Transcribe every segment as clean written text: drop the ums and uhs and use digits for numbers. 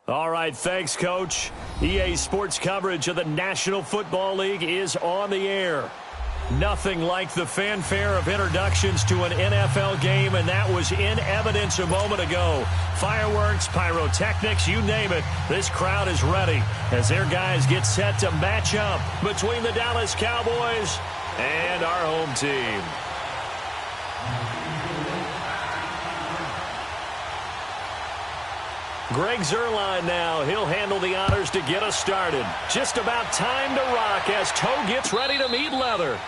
All right, thanks, Coach. EA Sports coverage of the National Football League is on the air. Nothing like the fanfare of introductions to an NFL game, and that was in evidence a moment ago. Fireworks, pyrotechnics, you name it. This crowd is ready as their guys get set to match up between the Dallas Cowboys and our home team. Greg Zuerlein now. He'll handle the honors to get us started. Just about time to rock as toe gets ready to meet leather.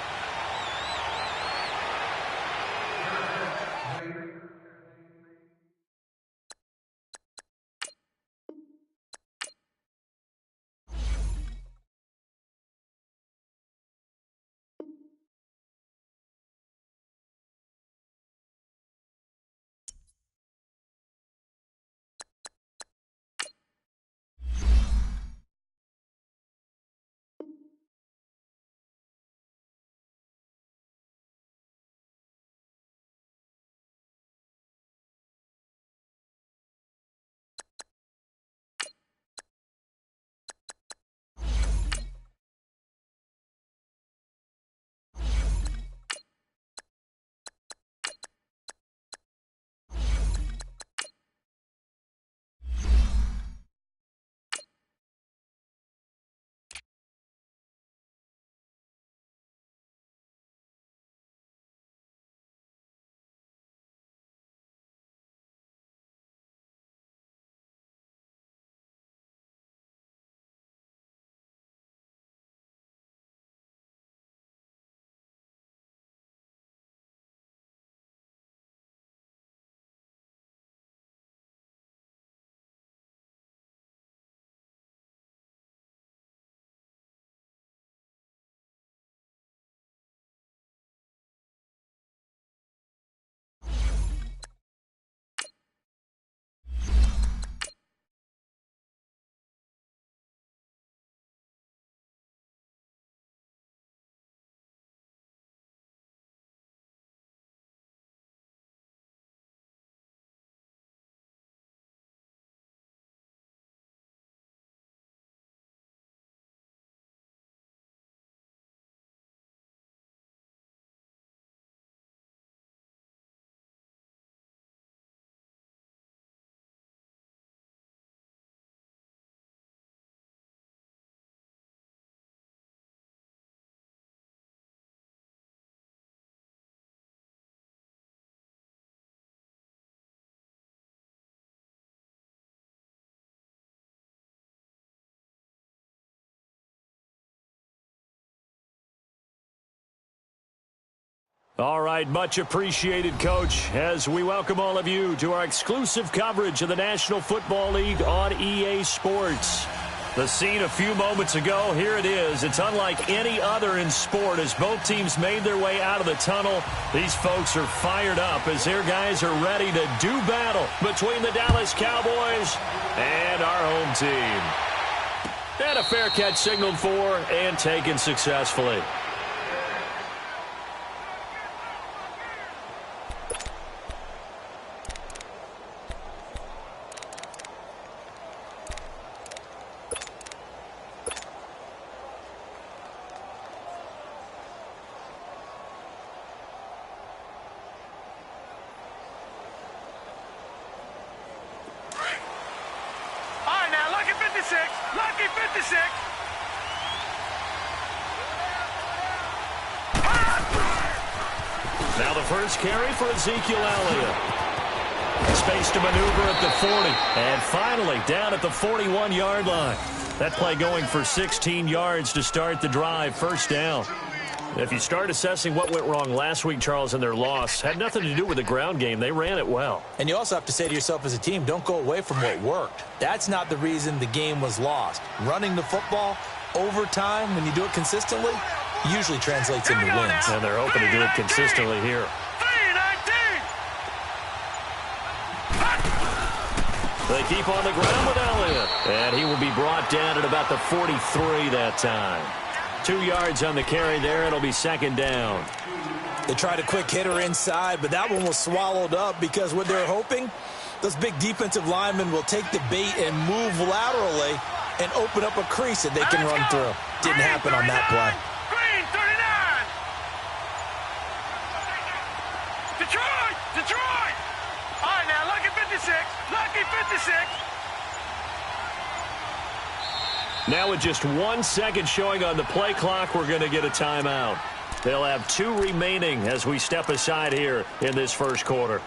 All right, much appreciated, Coach, as we welcome all of you to our exclusive coverage of the National Football League on EA Sports. The scene a few moments ago, here it is. It's unlike any other in sport as both teams made their way out of the tunnel. These folks are fired up as their guys are ready to do battle between the Dallas Cowboys and our home team. And a fair catch signaled for and taken successfully. Lucky 56. Now the first carry for Ezekiel Elliott. Space to maneuver at the 40. And finally down at the 41-yard line. That play going for 16 yards to start the drive. First down. If you start assessing what went wrong last week, Charles, in their loss, had nothing to do with the ground game. They ran it well. And you also have to say to yourself as a team, don't go away from what worked. That's not the reason the game was lost. Running the football over time, when you do it consistently, usually translates into wins. And they're hoping to do it consistently here. They keep on the ground with Elliott. And he will be brought down at about the 43 that time. 2 yards on the carry there. It'll be second down. They tried a quick hitter inside, but that one was swallowed up because what they're hoping Those big defensive linemen will take the bait and move laterally and open up a crease that they can run through. Didn't happen on that play. Green, 39. Detroit! Detroit! All right, now, lucky 56. Lucky 56. Now with just 1 second showing on the play clock, we're going to get a timeout. They'll have 2 remaining as we step aside here in this first quarter.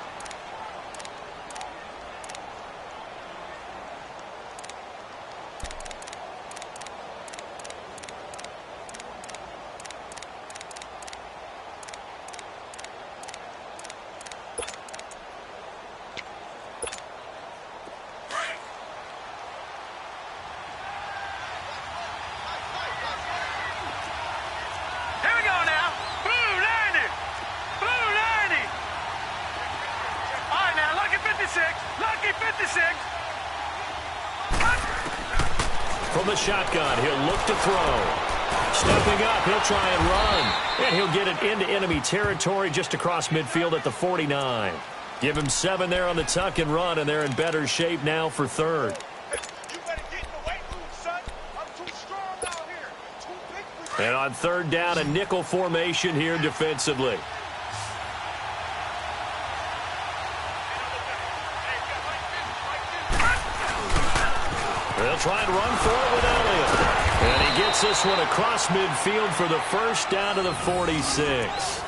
From the shotgun, he'll look to throw. Stepping up, he'll try and run. And he'll get it into enemy territory just across midfield at the 49. Give him 7 there on the tuck and run, and they're in better shape now for third. And on third down, a nickel formation here defensively. They'll try and run for it with Elliott. And he gets this one across midfield for the first down to the 46.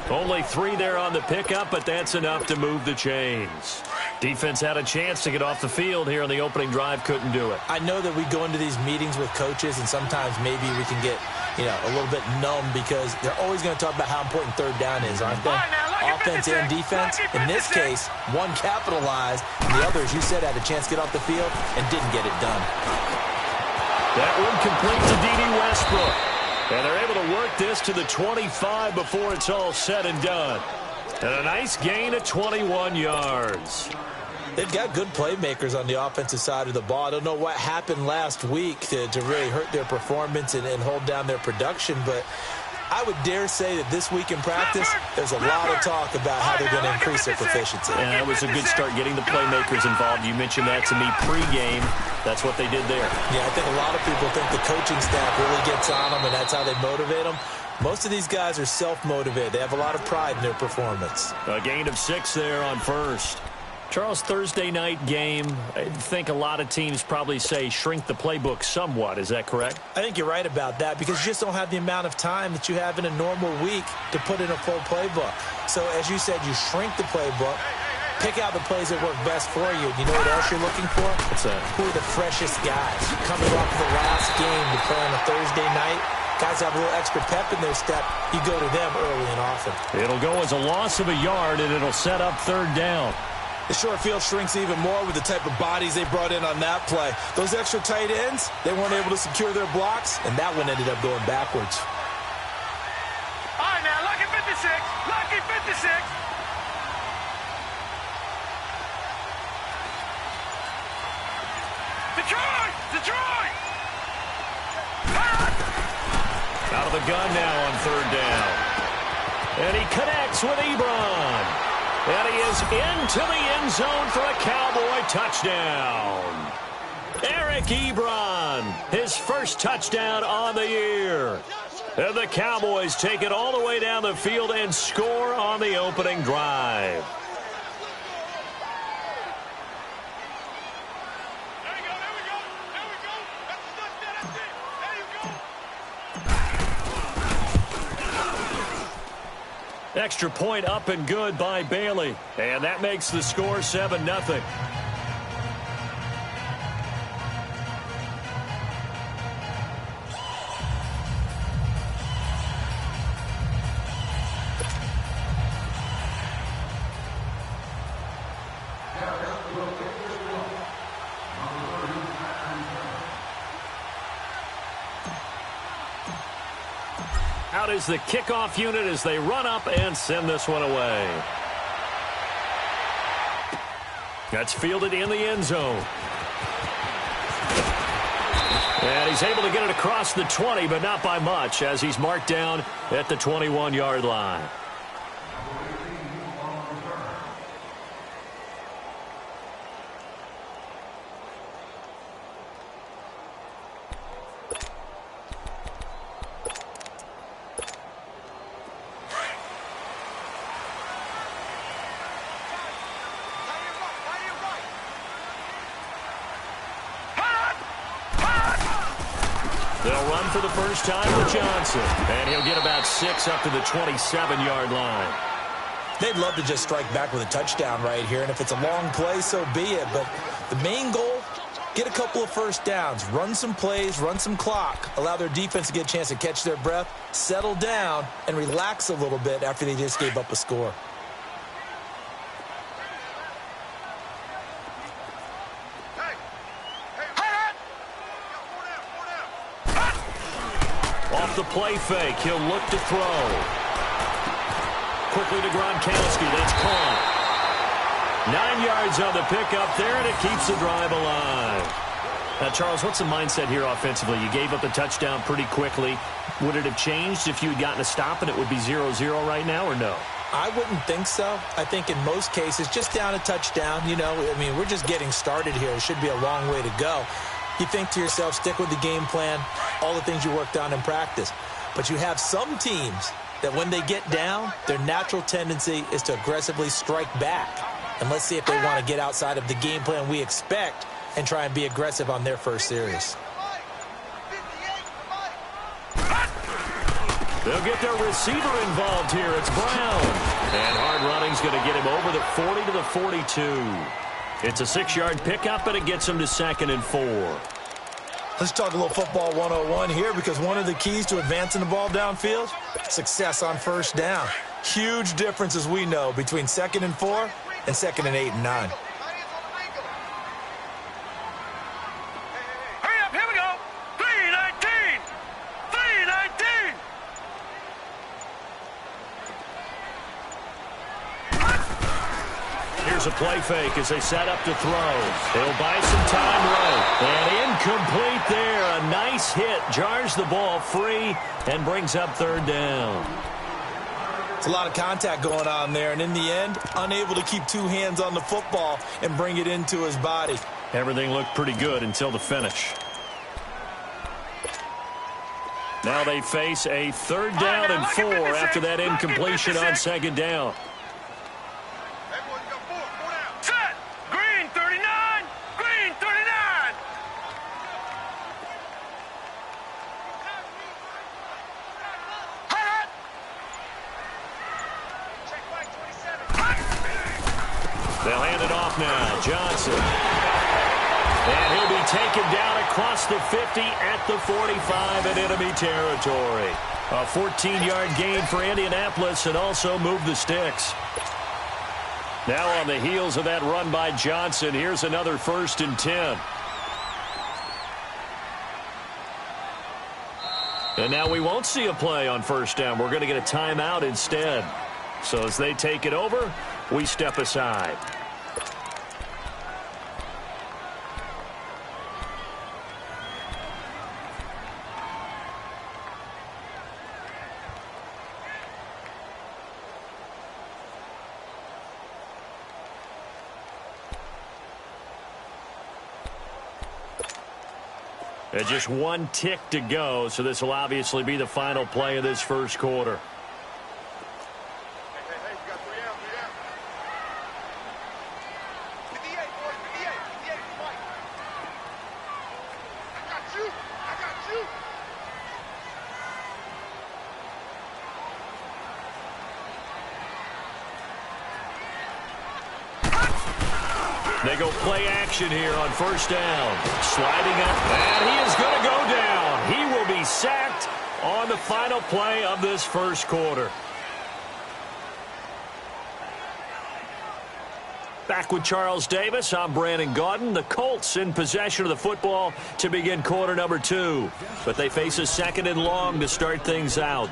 Only 3 there on the pickup, but that's enough to move the chains. Defense had a chance to get off the field here on the opening drive, couldn't do it. I know that we go into these meetings with coaches, and sometimes maybe we can get, a little bit numb because they're always going to talk about how important third down is, aren't they? Offense and defense. In this case, one capitalized, and the other, as you said, had a chance to get off the field and didn't get it done. That one complete to D.D. Westbrook. And they're able to work this to the 25 before it's all said and done. And a nice gain of 21 yards. They've got good playmakers on the offensive side of the ball. I don't know what happened last week to really hurt their performance and hold down their production, but I would dare say that this week in practice, there's a lot of talk about how they're going to increase their proficiency. And that was a good start getting the playmakers involved. You mentioned that to me pregame. That's what they did there. Yeah, I think a lot of people think the coaching staff really gets on them, and that's how they motivate them. Most of these guys are self-motivated. They have a lot of pride in their performance. A gain of 6 there on first. Charles, Thursday night game, I think a lot of teams probably say shrink the playbook somewhat. Is that correct? I think you're right about that because you just don't have the amount of time that you have in a normal week to put in a full playbook. So, as you said, you shrink the playbook, pick out the plays that work best for you. You know what else you're looking for? What's that? Who are the freshest guys? Coming off of the last game to play on a Thursday night, guys have a little extra pep in their step. You go to them early and often. It'll go as a loss of a yard, and it'll set up third down. The short field shrinks even more with the type of bodies they brought in on that play. Those extra tight ends, they weren't able to secure their blocks, and that one ended up going backwards. All right, now, lucky 56. Lucky 56. Detroit! Detroit! Out of the gun now on third down. And he connects with Ebron. And he is into the end zone for a Cowboy touchdown. Eric Ebron, his first touchdown on the year. And the Cowboys take it all the way down the field and score on the opening drive. Extra point up and good by Bailey. And that makes the score 7-0. Out is the kickoff unit as they run up and send this one away. That's fielded in the end zone. And he's able to get it across the 20, but not by much, as he's marked down at the 21-yard line. run for the first time for Johnson. And he'll get about 6 up to the 27-yard line. They'd love to just strike back with a touchdown right here, and if it's a long play, so be it. But the main goal, get a couple of first downs, run some plays, run some clock, allow their defense to get a chance to catch their breath, settle down, and relax a little bit after they just gave up a score. Off the play fake, he'll look to throw. Quickly to Gronkowski, that's caught. 9 yards on the pickup there, and it keeps the drive alive. Now, Charles, what's the mindset here offensively? You gave up a touchdown pretty quickly. Would it have changed if you had gotten a stop and it would be 0-0 right now, or no? I wouldn't think so. I think in most cases, just down a touchdown, you know, I mean, we're just getting started here. It should be a long way to go. You think to yourself, stick with the game plan, all the things you worked on in practice. But you have some teams that when they get down, their natural tendency is to aggressively strike back. And let's see if they want to get outside of the game plan we expect and try and be aggressive on their first series. They'll get their receiver involved here. It's Brown. And hard running's going to get him over the 40 to the 42. It's a 6-yard pickup, and it gets him to 2nd and 4. Let's talk a little football 101 here, because one of the keys to advancing the ball downfield, success on first down. Huge difference, as we know, between 2nd and 4 and 2nd and 8 and 9. Hurry up, here we go. 3:19. 3:19. Here's a play fake as they set up to throw. They'll buy some time right. And incomplete there. A nice hit. Jars the ball free and brings up 3rd down. It's a lot of contact going on there, and in the end, unable to keep 2 hands on the football and bring it into his body. Everything looked pretty good until the finish. Now they face a 3rd down and 4 after that incompletion on 2nd down. Set. Green 39. Green 39. Hot. Check back 27. They'll hand it off now. Johnson. And he'll be taken down across the 50 at the 45 in enemy territory. A 14-yard gain for Indianapolis, and also move the sticks. Now on the heels of that run by Johnson, here's another 1st and 10. And now we won't see a play on 1st down. We're going to get a timeout instead. So as they take it over, we step aside. And just 1 tick to go, so this will obviously be the final play of this first quarter. Hey, you got 3 out, 3 out. 58, boys, 58, 58, Mike. I got you. They go play action here on 1st down. Sliding up, and he is going to go down. He will be sacked on the final play of this first quarter. Back with Charles Davis, I'm Brandon Gaudin. The Colts in possession of the football to begin quarter number 2. But they face a 2nd and long to start things out.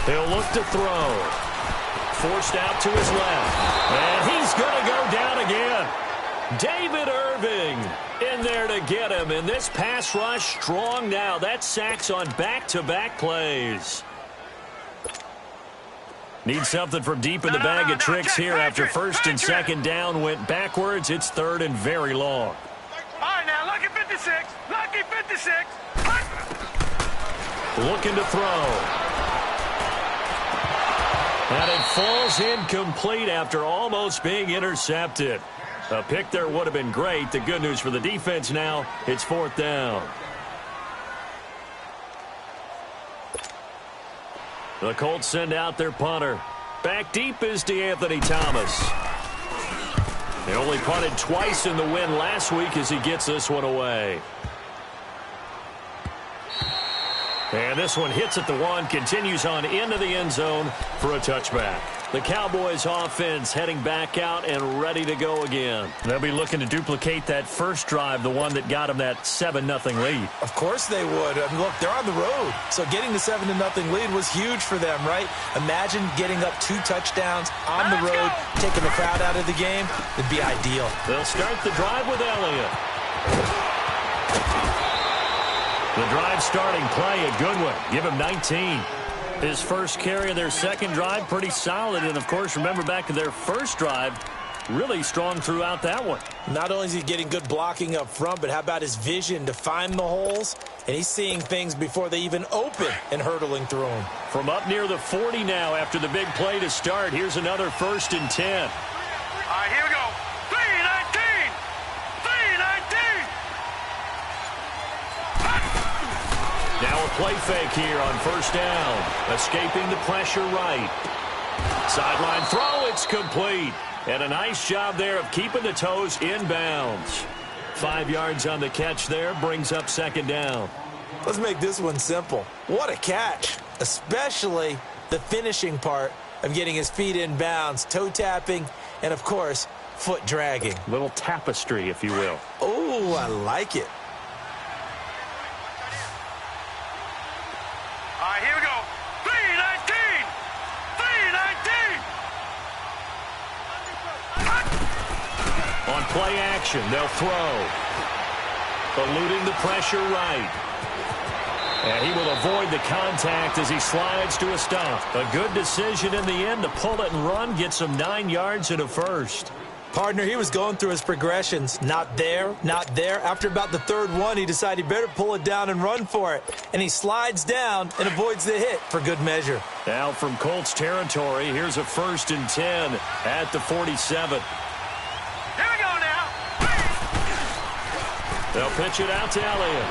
He'll look to throw. Forced out to his left. And he's going to go down again. David Irving in there to get him. And this pass rush strong now. That's sacks on back-to-back plays. Need something from deep in the bag of tricks here after first and second down went backwards. It's third and very long. All right, now, lucky 56. Lucky 56. Looking to throw. And it falls incomplete after almost being intercepted. A pick there would have been great. The good news for the defense now, it's fourth down. The Colts send out their punter. Back deep is DeAnthony Thomas. They only punted twice in the win last week as he gets this one away. And this one hits at the one, continues on into the end zone for a touchback. The Cowboys offense heading back out and ready to go again. They'll be looking to duplicate that first drive, the one that got them that 7-0 lead. Of course they would. I mean, look, they're on the road. So getting the 7-0 lead was huge for them, right? Imagine getting up 2 touchdowns on the road, taking the crowd out of the game. It'd be ideal. They'll start the drive with Elliott. The drive starting play, a good one. Give him 19. His first carry of their second drive, pretty solid. And, of course, remember back to their first drive, really strong throughout that one. Not only is he getting good blocking up front, but how about his vision to find the holes? And he's seeing things before they even open and hurtling through them. From up near the 40 now after the big play to start, here's another 1st and 10. All right, here we go. 3-19. 3-19. Now a play fake here on first down. Escaping the pressure right. Sideline throw, it's complete. And a nice job there of keeping the toes inbounds. 5 yards on the catch there, brings up second down. Let's make this one simple. What a catch, especially the finishing part of getting his feet in bounds, toe tapping, and, of course, foot dragging. Little tapestry, if you will. Oh, I like it. All right, here we go. 3-19. 3-19. On play action, they'll throw. Eluding the pressure right. And he will avoid the contact as he slides to a stop. A good decision in the end to pull it and run, get some 9 yards and a first. Partner, he was going through his progressions. Not there, not there. After about the third one, he decided he better pull it down and run for it. And he slides down and avoids the hit for good measure. Now from Colts territory, here's a 1st and 10 at the 47. Here we go now. They'll pitch it out to Elliott.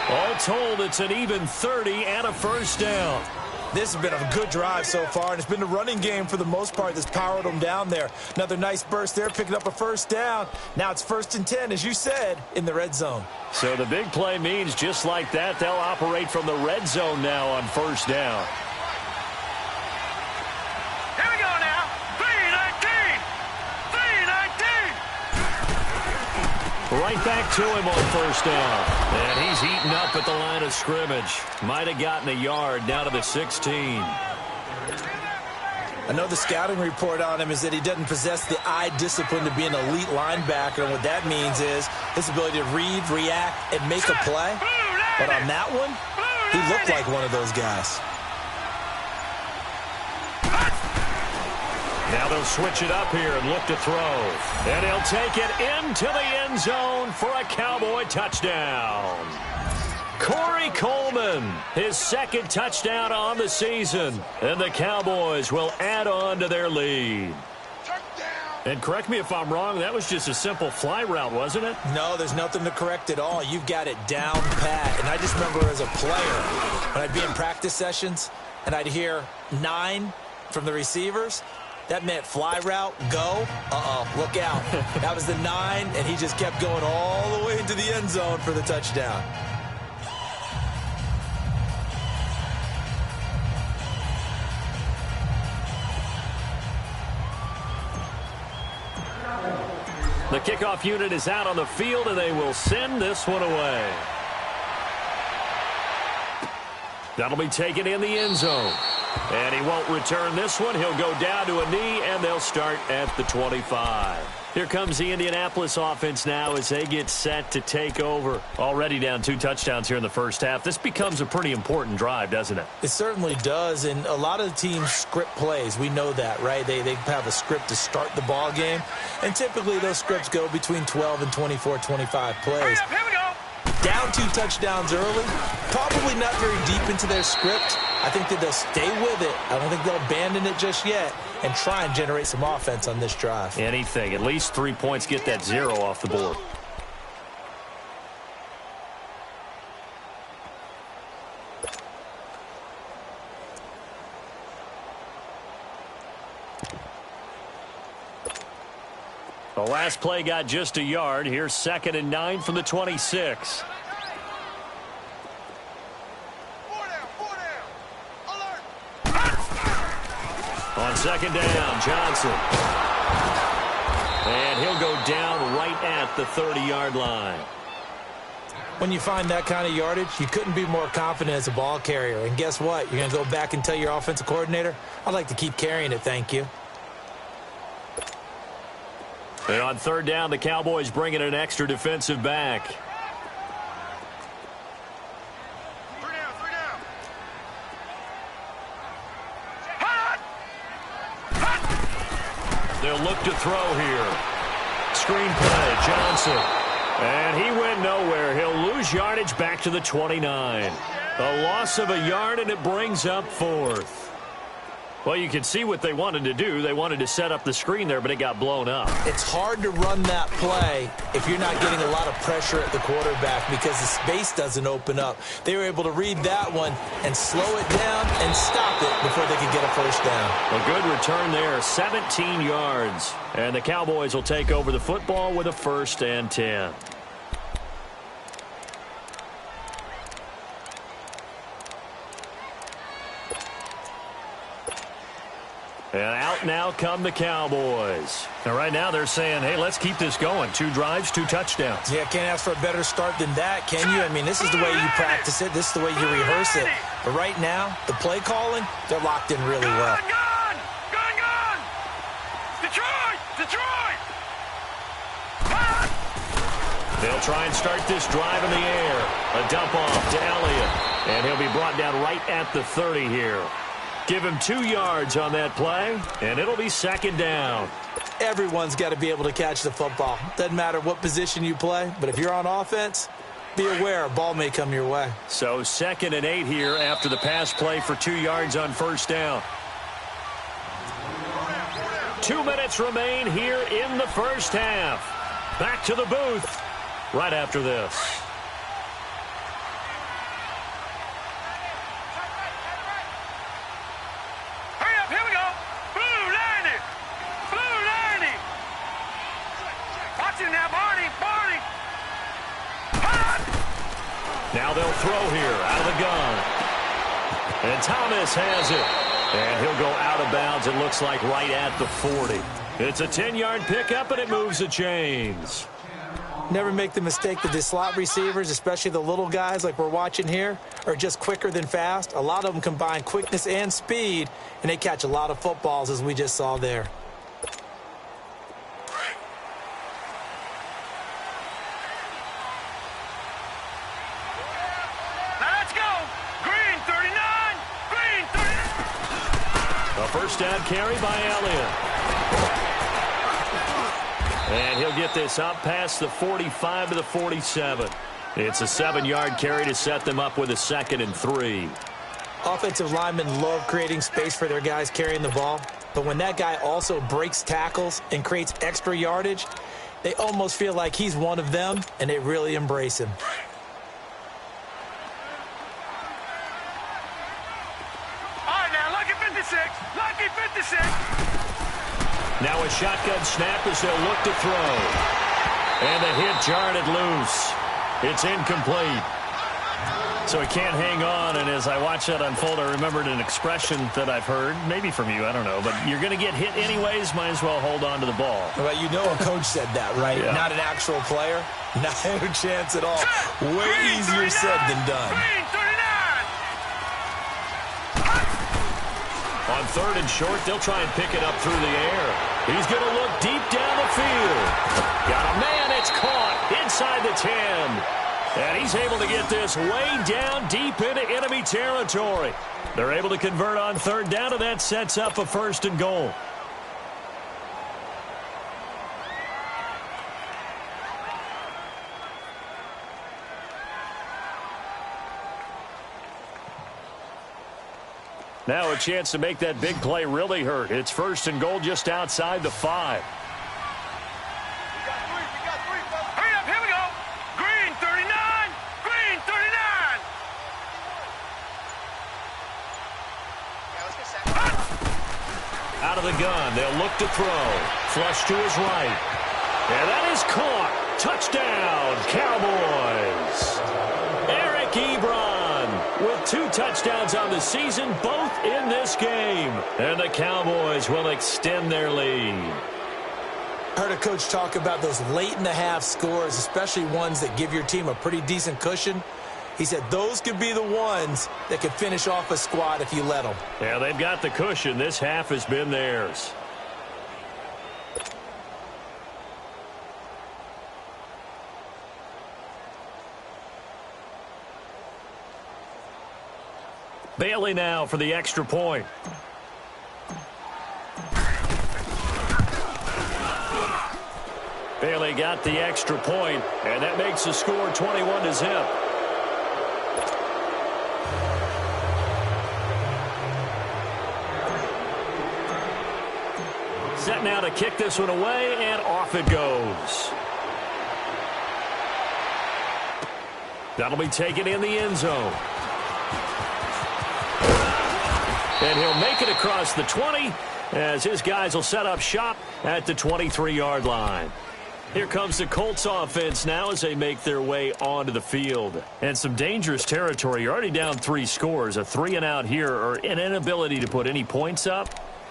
All told, it's an even 30 and a first down. This has been a good drive so far, and it's been the running game for the most part that's powered them down there. Another nice burst there, picking up a first down. Now it's 1st and 10, as you said, in the red zone. So the big play means just like that, they'll operate from the red zone now on first down. Here we go now. 3-19. 3-19. Right back to him on first down. And he's eaten up at the line of scrimmage. Might have gotten a yard down to the 16. I know the scouting report on him is that he doesn't possess the eye discipline to be an elite linebacker, and what that means is his ability to read, react, and make a play. But on that one, he looked like one of those guys. Now they'll switch it up here and look to throw. And he'll take it into the end zone for a Cowboy touchdown. Corey Coleman, his 2nd touchdown on the season. And the Cowboys will add on to their lead. And correct me if I'm wrong, that was just a simple fly route, wasn't it? No, there's nothing to correct at all. You've got it down pat. And I just remember as a player, when I'd be in practice sessions and I'd hear 9 from the receivers, that meant fly route, go, look out. That was the 9, and he just kept going all the way into the end zone for the touchdown. The kickoff unit is out on the field, and they will send this one away. That'll be taken in the end zone. And he won't return this one. He'll go down to a knee, and they'll start at the 25. Here comes the Indianapolis offense now as they get set to take over. Already down 2 touchdowns here in the first half. This becomes a pretty important drive, doesn't it? It certainly does, and a lot of teams script plays. We know that, right? They have a script to start the ball game, and typically those scripts go between 12 and 24, 25 plays. Here we go. Down 2 touchdowns early, probably not very deep into their script. I think that they'll stay with it. I don't think they'll abandon it just yet and try and generate some offense on this drive. Anything. At least 3 points, get that 0 off the board. The last play got just a yard. Here's 2nd and 9 from the 26. On 2nd down, Johnson. And he'll go down right at the 30-yard line. When you find that kind of yardage, you couldn't be more confident as a ball carrier. And guess what? You're going to go back and tell your offensive coordinator, I'd like to keep carrying it, thank you. And on 3rd down, the Cowboys bring in an extra defensive back. Three down. They'll look to throw here. Screen play, Johnson. And he went nowhere. He'll lose yardage back to the 29. A loss of a yard, and it brings up 4th. Well, you can see what they wanted to do. They wanted to set up the screen there, but it got blown up. It's hard to run that play if you're not getting a lot of pressure at the quarterback because the space doesn't open up. They were able to read that one and slow it down and stop it before they could get a first down. A good return there, 17 yards. And the Cowboys will take over the football with a 1st and 10. And out now come the Cowboys. And right now they're saying, hey, let's keep this going. 2 drives, 2 touchdowns. Yeah, can't ask for a better start than that, can you? I mean, this is the way you practice it. This is the way you rehearse it. But right now, the play calling, they're locked in really well. Gun! Detroit! They'll try and start this drive in the air. A dump off to Elliott. And he'll be brought down right at the 30 here. Give him 2 yards on that play, and it'll be 2nd down. Everyone's got to be able to catch the football. Doesn't matter what position you play, but if you're on offense, be aware a ball may come your way. So 2nd and 8 here after the pass play for 2 yards on 1st down. 2 minutes remain here in the first half. Back to the booth right after this. Now they'll throw here out of the gun. And Thomas has it. And he'll go out of bounds, it looks like, right at the 40. It's a 10-yard pickup, and it moves the chains. Never make the mistake that the slot receivers, especially the little guys like we're watching here, are just quicker than fast. A lot of them combine quickness and speed, and they catch a lot of footballs, as we just saw there. First down carry by Elliott. And he'll get this up past the 45 to the 47. It's a 7-yard carry to set them up with a 2nd and 3. Offensive linemen love creating space for their guys carrying the ball. But when that guy also breaks tackles and creates extra yardage, they almost feel like he's one of them, and they really embrace him. Lucky 56. Now a shotgun snap as they'll look to throw. And the hit jarred it loose. It's incomplete. So he can't hang on, and as I watch that unfold, I remembered an expression that I've heard, maybe from you, I don't know, but you're going to get hit anyways, might as well hold on to the ball. Well, you know a coach said that, right? Yeah. Not an actual player. Not a chance at all. Way easier said than done. 3rd and short. They'll try and pick it up through the air. He's going to look deep down the field. Got a man. It's caught inside the 10. And he's able to get this way down deep into enemy territory. They're able to convert on 3rd down, and that sets up a 1st and goal. Now a chance to make that big play really hurt. It's 1st and goal just outside the 5. Hurry up, here we go. Green 39, green 39. Out of the gun, they'll look to throw. Flush to his right. And that is caught. Touchdown, Cowboys. Eric Ebron with 2 touchdowns on the season, both in this game. And the Cowboys will extend their lead. I heard a coach talk about those late-in-the-half scores, especially ones that give your team a pretty decent cushion. He said those could be the ones that could finish off a squad if you let them. Yeah, they've got the cushion. This half has been theirs. Bailey now for the extra point. Bailey got the extra point, and that makes the score 21-0. Set now to kick this one away, and off it goes. That'll be taken in the end zone. And he'll make it across the 20 as his guys will set up shop at the 23-yard line. Here comes the Colts offense now as they make their way onto the field. And some dangerous territory. You're already down 3 scores. A 3-and-out here or an inability to put any points up.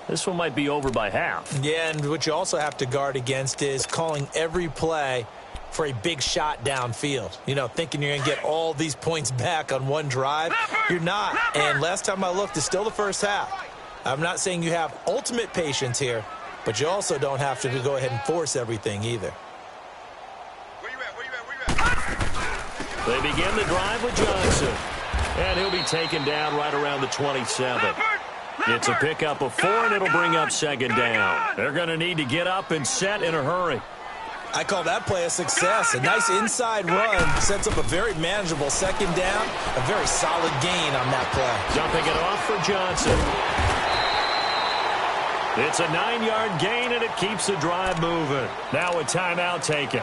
This one might be over by half. Yeah, and what you also have to guard against is calling every play for a big shot downfield. You know, thinking you're going to get all these points back on one drive. You're not. And last time I looked, it's still the first half. I'm not saying you have ultimate patience here, but you also don't have to go ahead and force everything either. They begin the drive with Johnson. And he'll be taken down right around the 27. It's a pickup of 4, and it'll bring up 2nd down. They're going to need to get up and set in a hurry. I call that play a success. A nice inside run sets up a very manageable 2nd down. A very solid gain on that play. Dumping it off for Johnson. It's a 9-yard gain, and it keeps the drive moving. Now a timeout taken.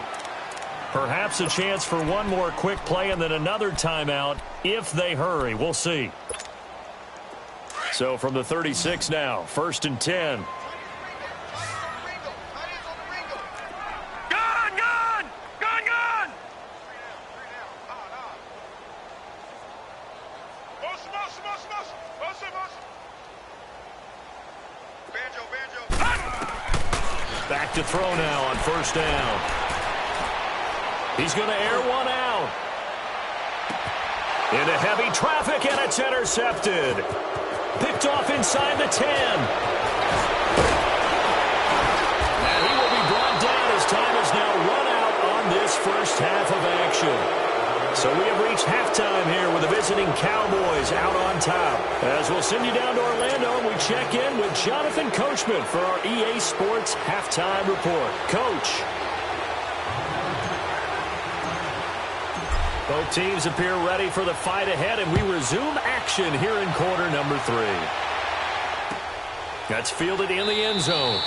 Perhaps a chance for one more quick play and then another timeout if they hurry. We'll see. So from the 36 now, 1st and 10. Back to throw now on 1st down. He's going to air one out. Into heavy traffic, and it's intercepted. Picked off inside the 10. And he will be brought down as time has now run out on this first half of action. So we have reached halftime here with the visiting Cowboys out on top. As we'll send you down to Orlando, and we check in with Jonathan Coachman for our EA Sports Halftime Report. Coach. Both teams appear ready for the fight ahead, and we resume action here in quarter number 3. That's fielded in the end zone.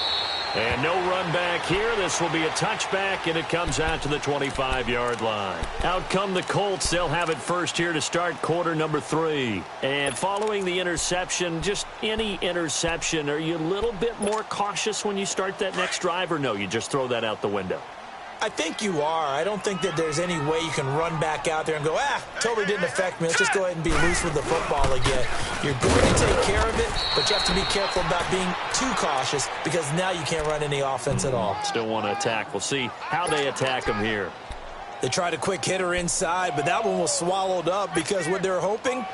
And no run back here. This will be a touchback, and it comes out to the 25-yard line. Out come the Colts. They'll have it first here to start quarter number 3. And following the interception, just any interception, are you a little bit more cautious when you start that next drive, or no, you just throw that out the window? I think you are. I don't think that there's any way you can run back out there and go, totally didn't affect me. Let's just go ahead and be loose with the football again. You're going to take care of it, but you have to be careful about being too cautious because now you can't run any offense at all. Still want to attack. We'll see how they attack them here. They tried a quick hitter inside, but that one was swallowed up because what they're hoping,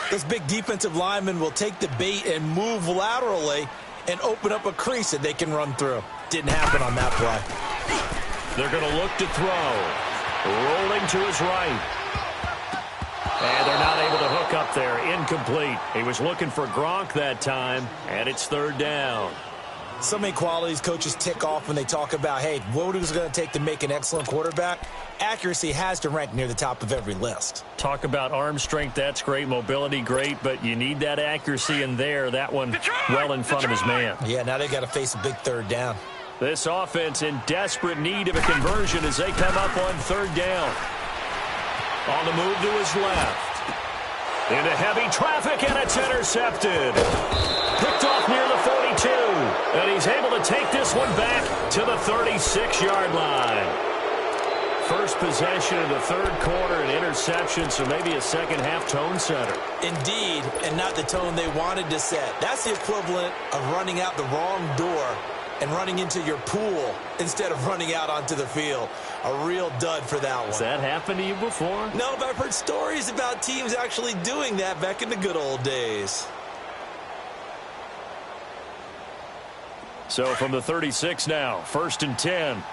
those big defensive linemen will take the bait and move laterally and open up a crease that they can run through. Didn't happen on that play. They're going to look to throw. Rolling to his right. And they're not able to hook up there. Incomplete. He was looking for Gronk that time, and it's third down. So many qualities coaches tick off when they talk about, hey, what is it going to take to make an excellent quarterback? Accuracy has to rank near the top of every list. Talk about arm strength, that's great. Mobility, great, but you need that accuracy in there. That one well in front of his man. Yeah, now they've got to face a big third down. This offense in desperate need of a conversion as they come up on third down. On the move to his left. Into heavy traffic, and it's intercepted. Picked off near the 42. And he's able to take this one back to the 36-yard line. First possession of the third quarter, an interception, so maybe a second-half tone setter. Indeed, and not the tone they wanted to set. That's the equivalent of running out the wrong door and running into your pool instead of running out onto the field. A real dud for that one. Has that happened to you before? No, but I've heard stories about teams actually doing that back in the good old days. So from the 36 now, 1st and 10.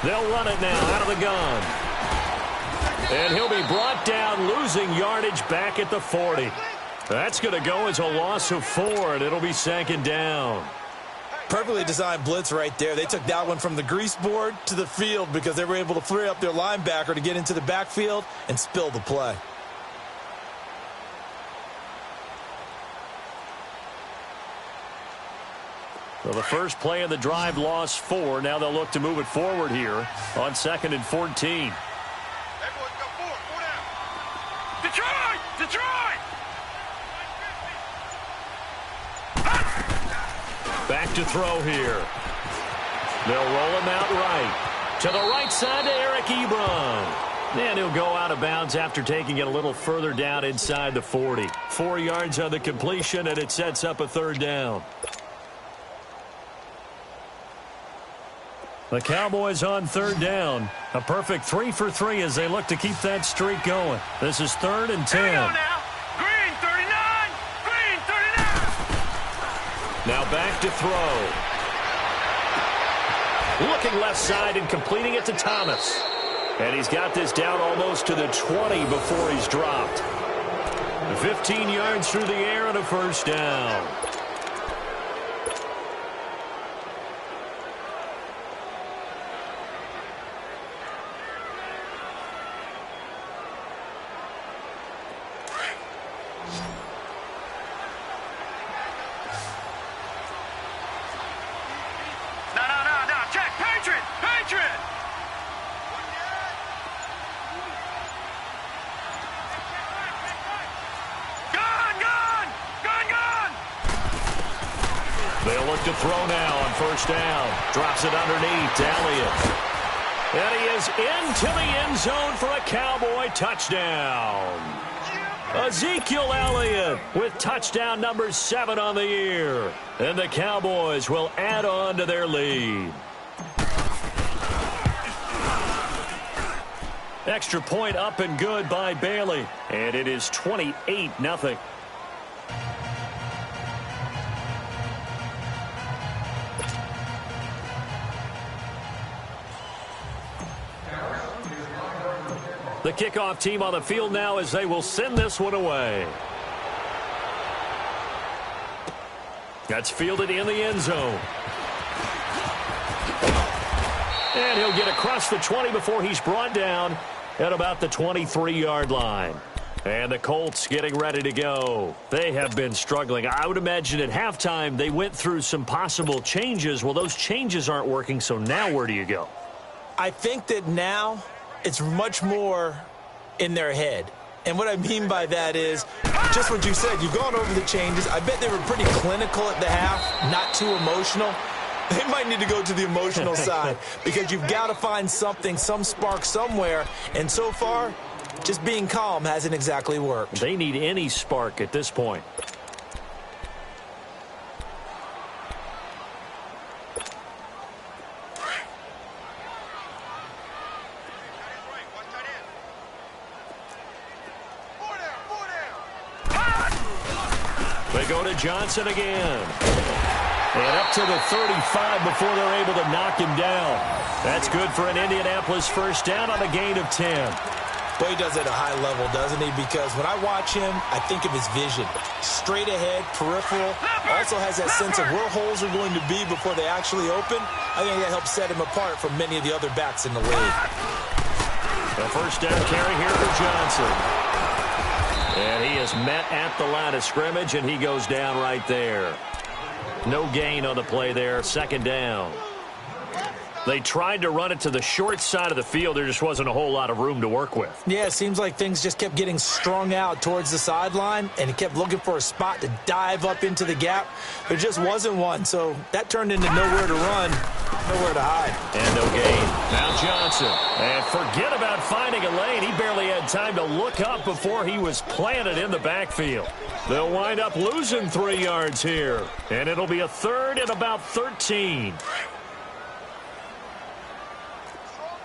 They'll run it now out of the gun. And he'll be brought down, losing yardage back at the 40. That's going to go as a loss of 4, and it'll be second down. Perfectly designed blitz right there. They took that one from the grease board to the field because they were able to free up their linebacker to get into the backfield and spill the play. Well, the first play of the drive lost 4. Now they'll look to move it forward here on 2nd and 14. Hey, boys, go forward. 4 down. Detroit! Detroit! Back to throw here. They'll roll him out right. To the right side to Eric Ebron. And he'll go out of bounds after taking it a little further down inside the 40. 4 yards on the completion, and it sets up a third down. The Cowboys on third down. A perfect 3 for 3 as they look to keep that streak going. This is 3rd and 10. Here we go now. Green 39. Green 39. Now back to throw. Looking left side and completing it to Thomas. And he's got this down almost to the 20 before he's dropped. 15 yards through the air and a first down. They'll look to throw now on first down. Drops it underneath to Elliott. And he is into the end zone for a Cowboy touchdown. Ezekiel Elliott with touchdown number 7 on the year. And the Cowboys will add on to their lead. Extra point up and good by Bailey. And it is 28-0. The kickoff team on the field now as they will send this one away. That's fielded in the end zone. And he'll get across the 20 before he's brought down at about the 23-yard line. And the Colts getting ready to go. They have been struggling. I would imagine at halftime they went through some possible changes. Well, those changes aren't working, so now where do you go? I think that now it's much more in their head. And what I mean by that is just what you said. You've gone over the changes. I bet they were pretty clinical at the half, not too emotional. They might need to go to the emotional side because you've got to find something, some spark somewhere. And so far, Just being calm hasn't exactly worked. They need any spark at this point. They go to Johnson again. And up to the 35 before they're able to knock him down. That's good for an Indianapolis first down on a gain of 10. Well, he does it at a high level, doesn't he? Because when I watch him, I think of his vision. Straight ahead, peripheral. Also has that sense of where holes are going to be before they actually open. I think that helps set him apart from many of the other backs in the league. A first down carry here for Johnson. And he is met at the line of scrimmage, and he goes down right there. No gain on the play there. Second down. They tried to run it to the short side of the field. There just wasn't a whole lot of room to work with. Yeah, it seems like things just kept getting strung out towards the sideline, and he kept looking for a spot to dive up into the gap. There just wasn't one, so that turned into nowhere to run, nowhere to hide. And no gain. Now Johnson. And forget about finding a lane. He barely had time to look up before he was planted in the backfield. They'll wind up losing 3 yards here, and it'll be a third and about 13.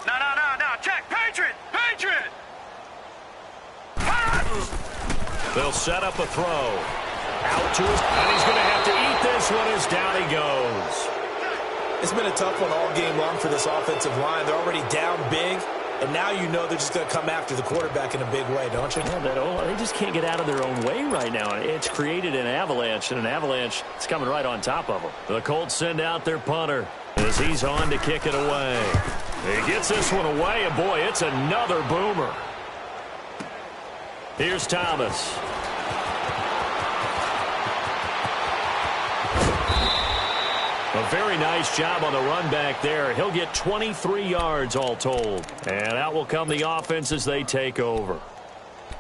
No, check, Patriot! They'll set up a throw. Out to his, and he's going to have to eat this one as down he goes. It's been a tough one all game long for this offensive line. They're already down big, and now you know they're just going to come after the quarterback in a big way, don't you? Yeah, they just can't get out of their own way right now. It's created an avalanche, and an avalanche is coming right on top of them. The Colts send out their punter as he's on to kick it away. He gets this one away, and boy, it's another boomer. Here's Thomas. A very nice job on the run back there. He'll get 23 yards all told. And out will come the offense as they take over.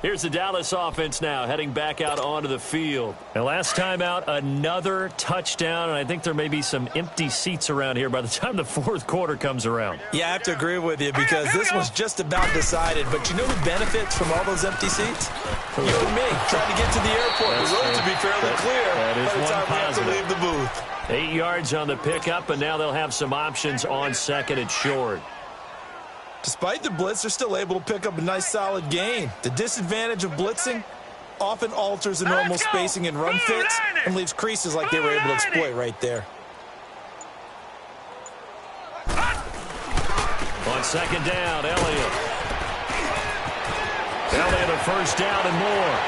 Here's the Dallas offense now heading back out onto the field. And last time out, another touchdown. And I think there may be some empty seats around here by the time the fourth quarter comes around. Yeah, I have to agree with you because this was just about decided. But you know who benefits from all those empty seats? You and me trying to get to the airport. The roads would be fairly clear by the time we have to leave the booth. 8 yards on the pickup, and now they'll have some options on second and short. Despite the blitz, they're still able to pick up a nice, solid gain. The disadvantage of blitzing often alters the normal spacing and run fits and leaves creases like they were able to exploit right there. On second down, Elliott. Elliott a first down and more.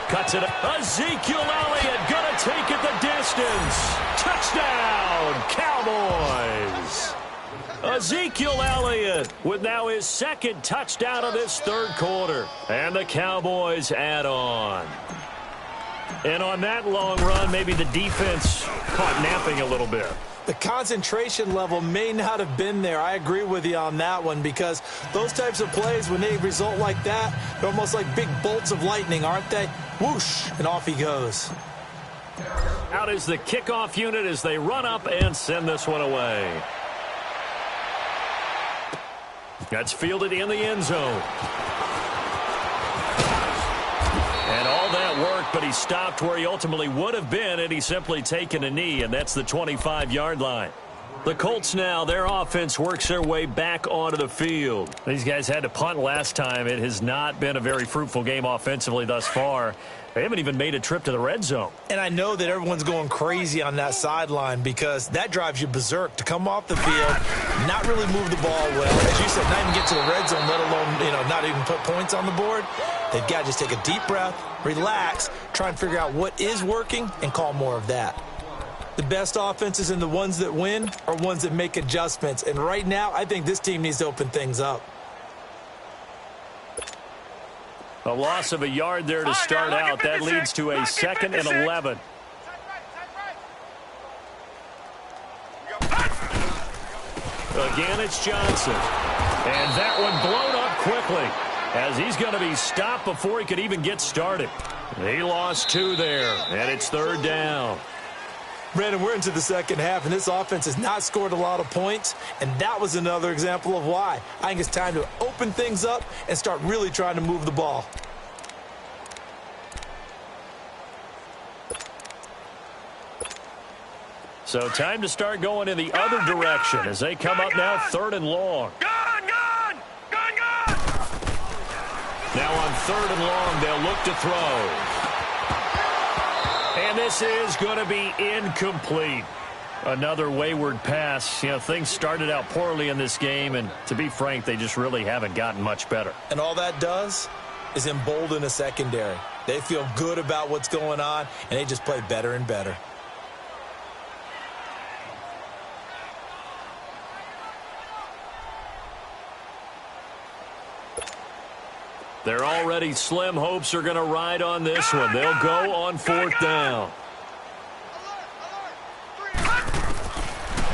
Cuts it up. Ezekiel Elliott going to take it the distance. Touchdown, Cowboys. Ezekiel Elliott with now his second touchdown of this third quarter. And the Cowboys add on. And on that long run, maybe the defense caught napping a little bit. The concentration level may not have been there. I agree with you on that one because those types of plays, when they result like that, they're almost like big bolts of lightning, aren't they? Whoosh, and off he goes. Out is the kickoff unit as they run up and send this one away. That's fielded in the end zone. And all that worked, but he stopped where he ultimately would have been, and he's simply taken a knee, and that's the 25-yard line. The Colts now, their offense works their way back onto the field. These guys had to punt last time. It has not been a very fruitful game offensively thus far. They haven't even made a trip to the red zone. And I know that everyone's going crazy on that sideline because that drives you berserk to come off the field, not really move the ball well. As you said, not even get to the red zone, let alone, not even put points on the board. They've got to just take a deep breath, relax, try and figure out what is working, and call more of that. The best offenses and the ones that win are ones that make adjustments. And right now, I think this team needs to open things up. A loss of a yard there to start out. That leads to a second and 11. Again, it's Johnson. And that one blown up quickly as he's going to be stopped before he could even get started. He lost 2 there, and it's third down. Brandon, we're into the second half, and this offense has not scored a lot of points, and that was another example of why. I think it's time to open things up and start really trying to move the ball. So time to start going in the other direction as they come up now 3rd and long. Gone! Now on 3rd and long, they'll look to throw. And this is going to be incomplete. Another wayward pass. You know, things started out poorly in this game, and to be frank, they just really haven't gotten much better. And all that does is embolden a secondary. They feel good about what's going on, and they just play better and better. They're already slim hopes are going to ride on this one. They'll go on 4th down.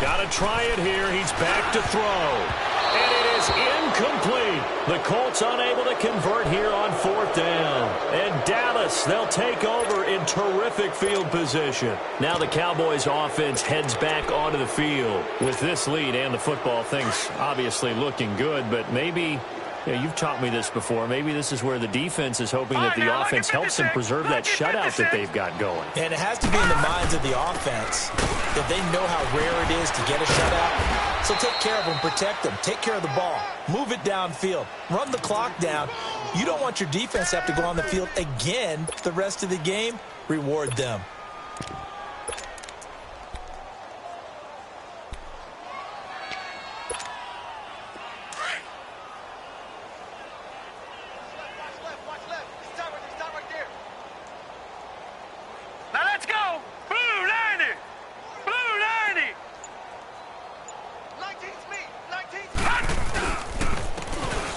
Got to try it here. He's back to throw. And it is incomplete. The Colts unable to convert here on 4th down. And Dallas, they'll take over in terrific field position. Now the Cowboys offense heads back onto the field. With this lead and the football, things obviously looking good, but maybe... You know, you've taught me this before. Maybe this is where the defense is hoping that the offense helps them preserve that shutout that they've got going. And it has to be in the minds of the offense that they know how rare it is to get a shutout. So take care of them, protect them, take care of the ball, move it downfield, run the clock down. You don't want your defense to have to go on the field again the rest of the game. Reward them.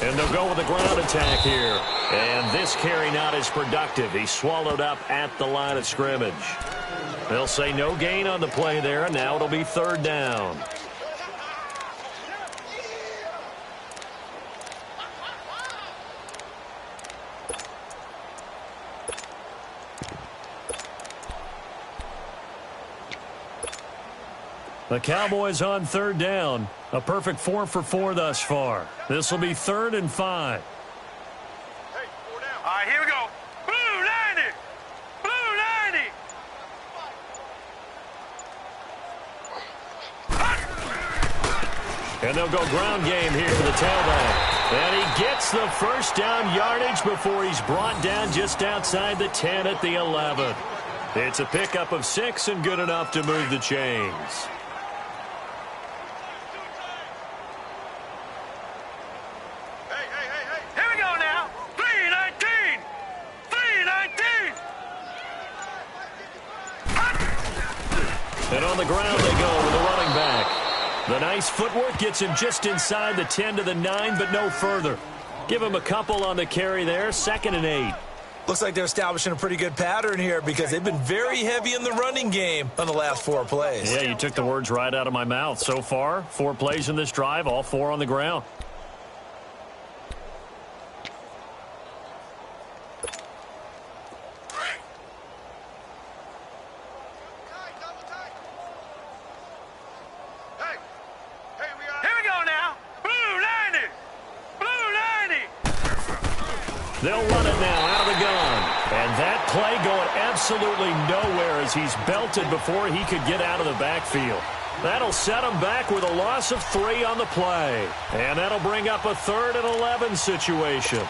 And they'll go with a ground attack here. And this carry not as productive. He's swallowed up at the line of scrimmage. They'll say no gain on the play there, and now it'll be 3rd down. The Cowboys on 3rd down. A perfect 4 for 4 thus far. This will be 3rd and 5. Hey, 4 down. All right, here we go. Blue 90. Blue 90. And they'll go ground game here to the tailback. And he gets the 1st down yardage before he's brought down just outside the 10 at the 11. It's a pickup of 6 and good enough to move the chains. And on the ground they go with the running back. The nice footwork gets him just inside the 10 to the 9, but no further. Give him a couple on the carry there, 2nd and 8. Looks like they're establishing a pretty good pattern here because they've been very heavy in the running game on the last 4 plays. Yeah, you took the words right out of my mouth. So far, 4 plays in this drive, all 4 on the ground. They'll run it now out of the gun. And that play going absolutely nowhere as he's belted before he could get out of the backfield. That'll set him back with a loss of 3 on the play. And that'll bring up a 3rd and 11 situation.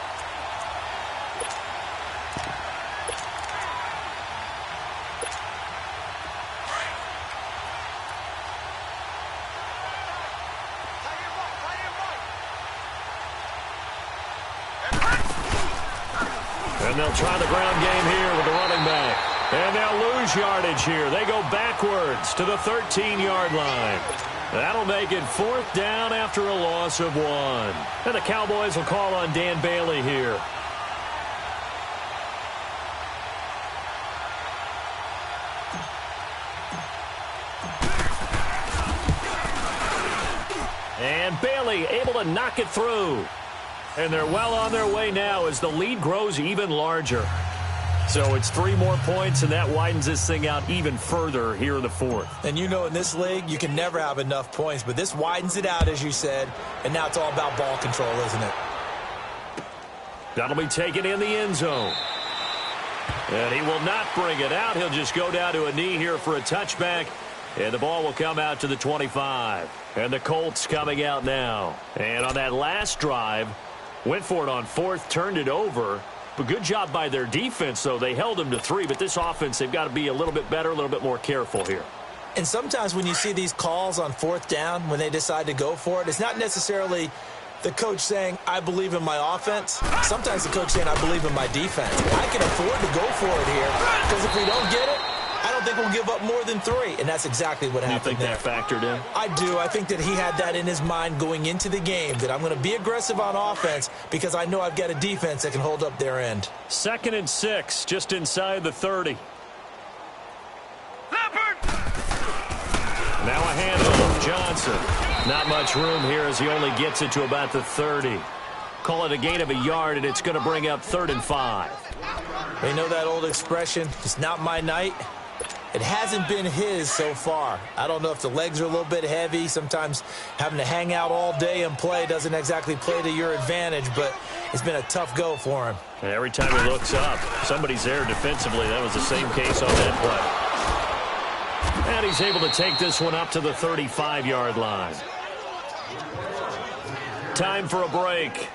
And they'll try the ground game here with the running back. And they'll lose yardage here. They go backwards to the 13-yard line. That'll make it 4th down after a loss of 1. And the Cowboys will call on Dan Bailey here. And Bailey able to knock it through. And they're well on their way now as the lead grows even larger. So it's 3 more points, and that widens this thing out even further here in the fourth. And you know in this league, you can never have enough points, but this widens it out, as you said, and now it's all about ball control, isn't it? That'll be taken in the end zone. And he will not bring it out. He'll just go down to a knee here for a touchback, and the ball will come out to the 25. And the Colts coming out now. And on that last drive, went for it on 4th, turned it over. But good job by their defense, though. They held them to 3, but this offense, they've got to be a little bit better, a little bit more careful here. And sometimes when you see these calls on 4th down, when they decide to go for it, it's not necessarily the coach saying, I believe in my offense. Sometimes the coach saying, I believe in my defense. I can afford to go for it here, because if we don't get it, I don't think we'll give up more than 3. And that's exactly what happened there. You think that factored in? I do. I think that he had that in his mind going into the game, that I'm going to be aggressive on offense because I know I've got a defense that can hold up their end. 2nd and 6, just inside the 30. Leopard! Now a handoff, Johnson. Not much room here as he only gets it to about the 30. Call it a gain of a yard, and it's going to bring up 3rd and 5. You know that old expression, it's not my night? It hasn't been his so far. I don't know if the legs are a little bit heavy. Sometimes having to hang out all day and play doesn't exactly play to your advantage, but it's been a tough go for him. And every time he looks up, somebody's there defensively. That was the same case on that play. And he's able to take this one up to the 35-yard line. Time for a break.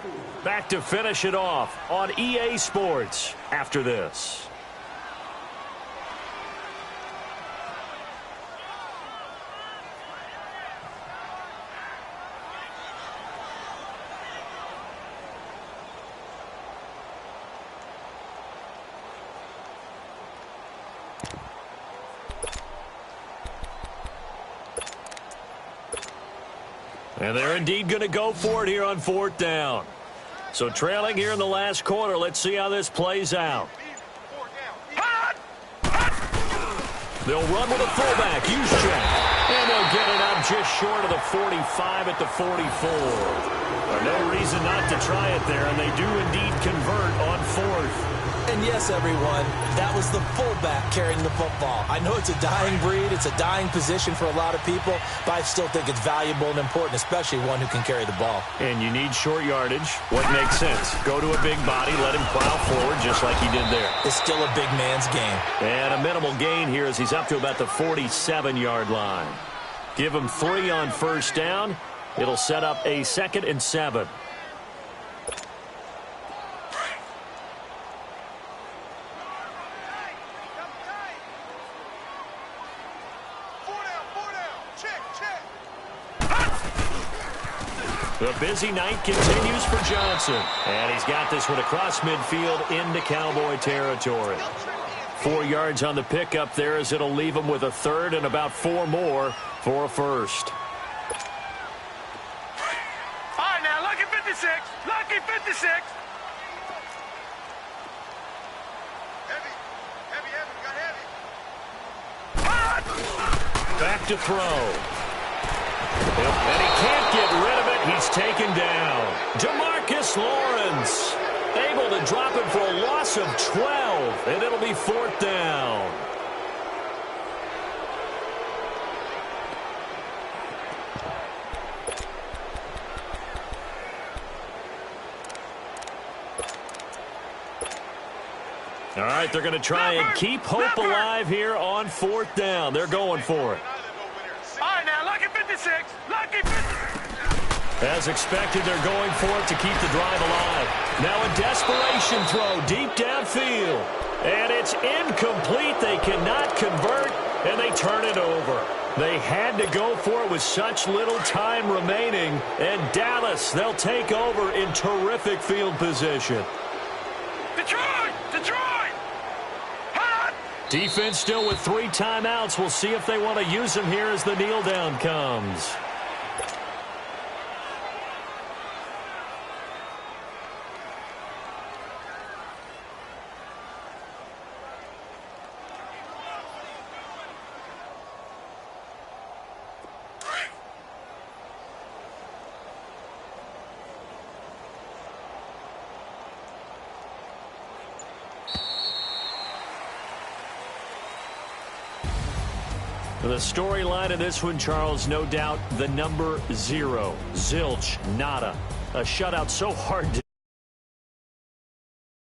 Back to finish it off on EA Sports after this. And they're indeed going to go for it here on 4th down. So trailing here in the last quarter. Let's see how this plays out. They'll run with a fullback. Use check. And they'll get it up just short of the 45 at the 44. No reason not to try it there, and they do indeed convert on 4th. And yes, everyone, that was the fullback carrying the football. I know it's a dying breed, it's a dying position for a lot of people, but I still think it's valuable and important, especially one who can carry the ball. And you need short yardage. What makes sense? Go to a big body, let him plow forward just like he did there. It's still a big man's game. And a minimal gain here as he's up to about the 47-yard line. Give him 3 on 1st down. It'll set up a 2nd and 7. The busy night continues for Johnson. And he's got this one across midfield into Cowboy territory. 4 yards on the pickup there as it'll leave him with a 3rd and about 4 more for a 1st. All right, now, lucky 56. Lucky 56. Heavy. Got heavy. Back to throw. And he can't get rid of it. He's taken down. DeMarcus Lawrence able to drop it for a loss of 12, and it'll be 4th down. All right, they're going to try and keep hope alive here on 4th down. They're going for it. All right, now, lucky 56. Lucky 56. As expected, they're going for it to keep the drive alive. Now a desperation throw deep downfield. And it's incomplete. They cannot convert, and they turn it over. They had to go for it with such little time remaining. And Dallas, they'll take over in terrific field position. Detroit! Detroit! Hot! Defense still with 3 timeouts. We'll see if they want to use them here as the kneel down comes. The storyline of this one, Charles, no doubt the number 0. Zilch, nada. A shutout so hard to